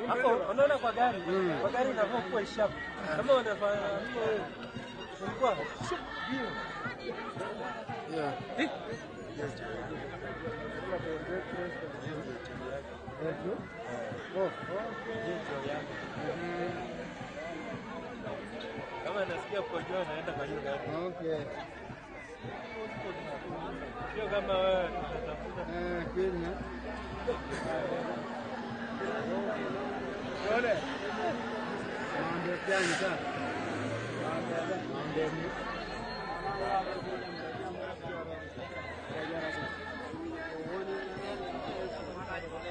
Hapo unaona kwa gari inapokuwa sharp. Kama unafanya ulikuwa ndio. Yeah. Kama nasikia kujua naenda kwa hiyo gari. Okay. Sio kama wewe utatafuta. Kweli. Ole. Ndio gani sasa? Ndio.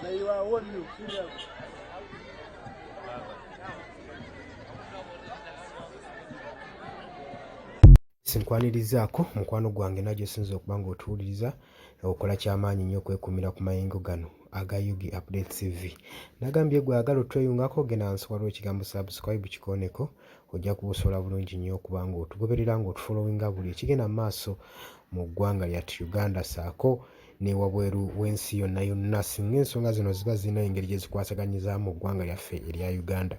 Na iwa woni kuja. Sinkwanirizaako mukwano gwange najjo sinza okubanga otuwuliriza okola kyamaanyi nnyo okwekumira ku mayingo gano aga Yugi Update TV. Nagambye gwe agala otweyungako genda wansi waliwo ekigambo subscribe kikooneko ojja kubusobola bulungi nnyo okubanga otugoberera ng'otufollowinga buli ekigenda mu maaso mu ggwanga lyattu Uganda saako ne wabweru w'ensi yonna yonna singa ensonga zino ziba zirina engeri gye zikwasaganyizaamu mu ggwanga lyaffe erya Uganda.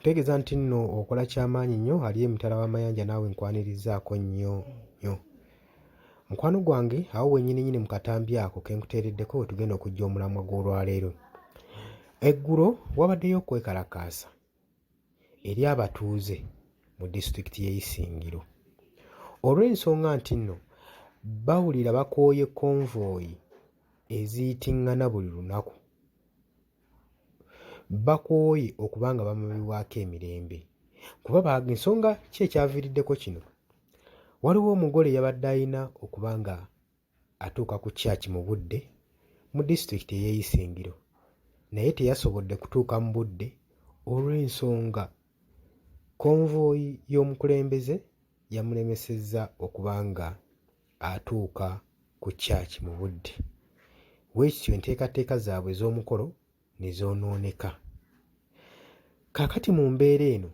Tegeeza nti nno okola kyamaanyi nnyo ali emitala w'amayanja naawe nkwanirizaako nnyo nnyo. Mukwano gwange awo wennyini mu katambi ako ke nkuteereddeko we tugenda okujja omulamwa gw'olwaleero. Eggulo wabaddeyo okwekalakaasa eri abatuuze mu disitulikiti y'e Isingiro olw'ensonga nti nno bawulira bakooye konvoyi eziyitiŋŋana buli lunaku. Bakooye okubanga bamabibwako emirembe kuba ensonga ki ekyaviiriddeko kino. Waliwo omugole yabadde alina okubanga atuuka ku church mu budde mu disitulikiti ey'e Isingiro naye teyasobodde kutuuka mu budde olw'ensonga konvoyi y'omukulembeze yamulemesezza okubanga atuuka ku church mu budde. Bwekityo enteekateeka zaabwe ez'omukolo ne zoonooneka. Kaakati mu mbeera eno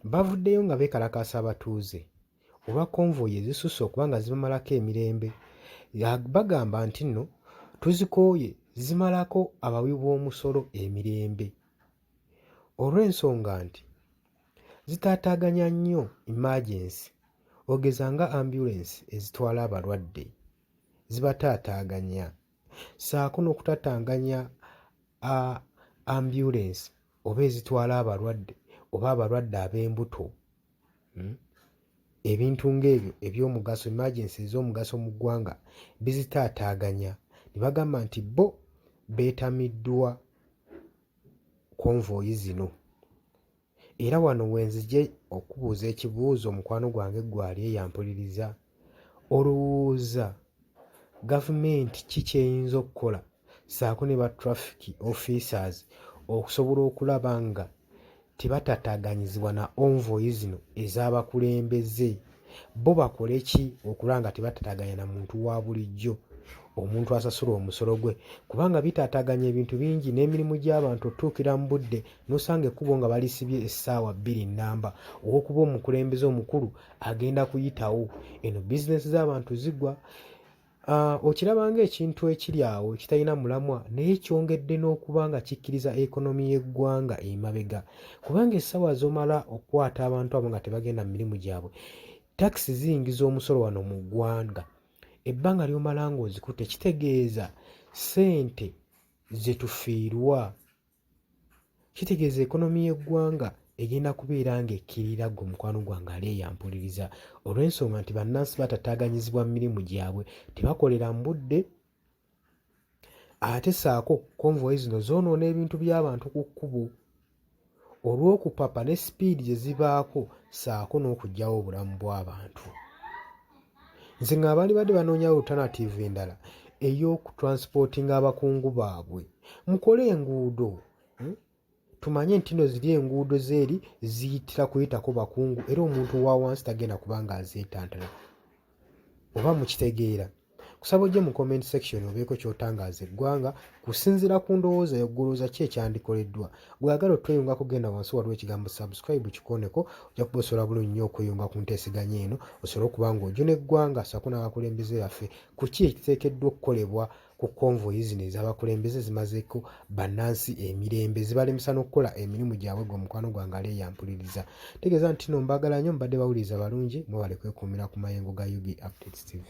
bavuddeyo nga beekalakaasa abatuuze olwa konvoyi ezisusse okubanga zibamalako emirembe. Bagamba nti nno tuzikooye zimalako abawi b'omusolo emirembe olw'ensonga nti zitaataaganya nnyo emergency ogeza nga ambulance ezitwala abalwadde zibataataaganya saako n'okutaataaganya ambulance oba ezitwala abalwadde oba abalwadde ab'embuto. Ebintu ng'ebyo eby'omugaso emergency ez'omugaso mu ggwanga bizitaataaganya ne bagamba nti bo beetamiddwa konvoyi zino. Era wano wenzije okubuuza ekibuuzo omukwano gwange gwali eyampuliriza olowooza gavumenti ki kyeyinza okukola saako ne ba traffic officers okusobola okulaba nga tebataataaganyizibwa na envoyi zino ez'abakulembeze. Bo bakole ki okulaba nga tebataataaganya na muntu wa bulijjo, omuntu asasula omusolo gwe, kubanga bitaataaganya ebintu bingi n'emirimu gy'abantu otuukira mu budde n'osanga ekkubo nga balisibye essaawa 2 nnamba olw'okuba omukulembeze omukulu agenda kuyitawo. Eno bizinesi z'abantu zigwa. Okiraba ng'ekintu ekiri awo ekitalina mulamwa naye kyongedde n'okuba nga kikkiriza ekonomi y'eggwanga emabega, kubanga essaawa z'omala okukwata abantu abo nga tebagenda mu mirimu gyabwe, takisi ziyingiza omusolo wano mu ggwanga. Ebbanga ly'omala ng'ozikutte kitegeeza ssente ze tufiirwa, kitegeeza ekonomi y'eggwanga egenda kubeera ng'ekkirira gwe mukwano gwange ali eyampuliriza olw'ensonga nti bannansi batataaganyizibwa mu mirimu gyabwe, tebakolera mu budde. Ate saako konvoyi zino zoonoona ebintu by'abantu ku kkubo olw'okupapa ne sipiidi gye zibaako saako n'okuggyawo obulamu bw'abantu. Nze ng'abaali badde banoonya alternative endala ey'okutransportinga abakungu baabwe, mukole enguudo. Tumanye nti nno ziri enguudo zeeri ziyitira kuyitako bakungu era omuntu wa wansi tagenda kubanga azeetantala. Oba mukitegeera? Kusaba ojje mu comment section obeeko ky'otangaaza eggwanga kusinziira ku ndowooza y'oggolooza ki ekyandikoleddwa. Bw'agala otweyunga kugenda wansi waliwo ekigambo subscribe kikooneko ojja kuba osobola bulungi nnyo okweyunga ku nteeseganya eno osobole okuba ng'ojuna eggwanga ssaako n'abakulembeze baffe ku ki ekiteekeddwa okukolebwa ku konvoyi zino ez'abakulembeze zimazeeko bannansi emirembe zibalemesa n'okukola emirimu gyabwe gwe mukwano gwange aleeyampuliriza. Tegeeza nti no mbaagala nnyo mbadde bawuliriza balungi mwebale kwekuumira ku mayengo ga UB Updates TV.